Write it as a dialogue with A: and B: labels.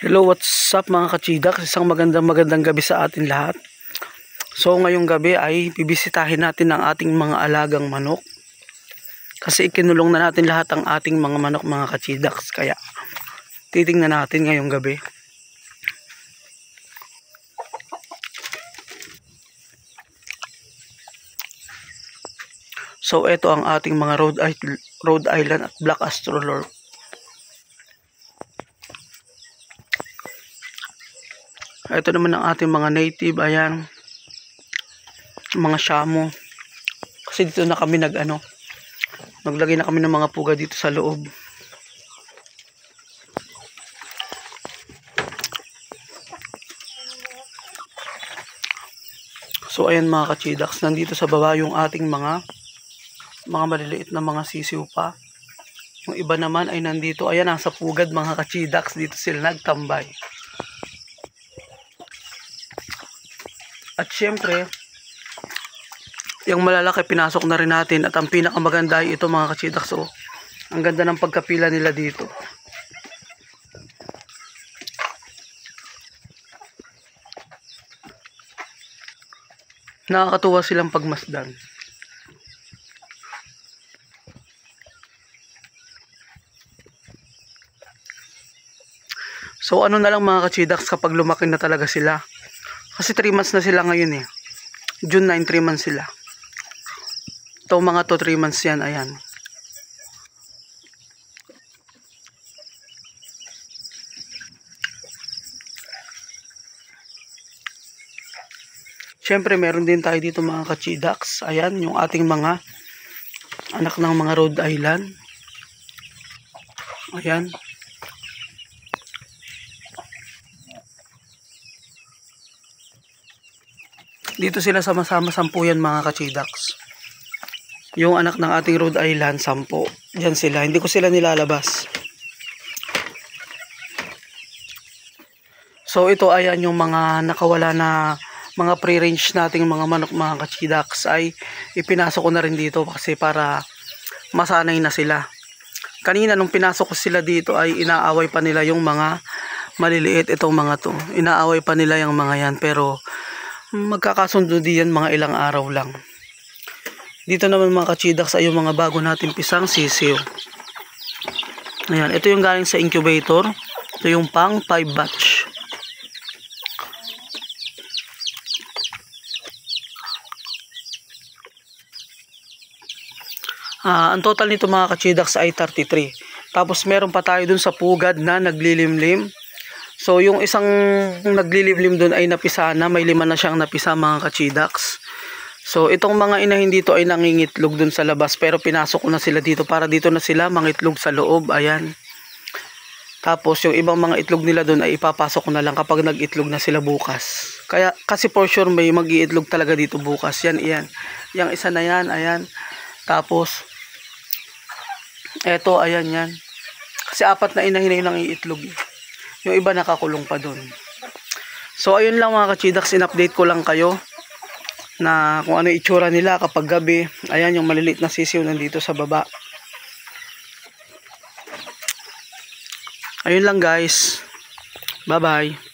A: Hello, what's up mga kachidak? Isang magandang gabi sa atin lahat. So ngayong gabi ay bibisitahin natin ang ating mga alagang manok. Kasi ikinulong na natin lahat ang ating mga manok mga kachidaks. Kaya titingnan natin ngayong gabi. So ito ang ating mga Rhode Island at Black Australorp. Ito naman ang ating mga native, ayan, mga Shamo. Kasi dito na kami naglagay na kami ng mga puga dito sa loob. So ayan mga kachidaks, nandito sa baba yung ating mga maliliit na mga sisiw pa. Yung iba naman ay nandito, ayan, nasa pugad mga kachidaks, dito sila nagtambay. At syempre, yung malalaki pinasok na rin natin. At ang pinakamaganda ay ito mga kachidaks. So, ang ganda ng pagkapila nila dito. Nakakatuwa silang pagmasdan. So ano na lang mga kachidaks kapag lumaki na talaga sila. Kasi 3 months na sila ngayon eh. June 9, 3 months sila. Ito mga to 3 months yan, ayan. Siyempre meron din tayo dito mga kachidaks. Ayan, yung ating mga anak ng mga Rhode Island. Ayan. Dito sila sama-sama 10 yan mga kachidaks. Yung anak ng ating Rhode Island 10. Diyan sila, hindi ko sila nilalabas. So ito, ayan yung mga nakawala na mga pre-range nating mga manok mga kachidaks ay ipinasok ko na rin dito kasi para masanay na sila. Kanina nung pinasok ko sila dito ay inaaway pa nila yung mga maliliit, itong mga to. Inaaway pa nila yung mga yan, pero magkakasundo din mga ilang araw lang. Dito naman mga kachidaks ay yung mga bago natin pisang sisiw. Ayan, ito yung galing sa incubator. Ito yung pang 5 batch. Ang total nito mga kachidaks ay 33. Tapos meron pa tayo dun sa pugad na naglilimlim. So yung isang naglilimlim dun ay napisa na, may 5 na siyang napisa mga kachidaks. So itong mga inahin dito ay nangingitlog dun sa labas, pero pinasok ko na sila dito para dito na sila mangitlog sa loob, ayan. Tapos yung ibang mga itlog nila dun ay ipapasok ko na lang kapag nag-itlog na sila bukas. Kasi for sure may mag-iitlog talaga dito bukas. Yan, iyan. Yang isa na yan, ayan. Tapos eto, ayan yan. Kasi 4 na inahin na yung nangiitlog. Yung iba nakakulong pa dun. So ayun lang mga kachidaks, in-update ko lang kayo na kung ano itsura nila kapag gabi. Ayan yung maliliit na sisiw nandito sa baba. Ayun lang guys. Bye bye.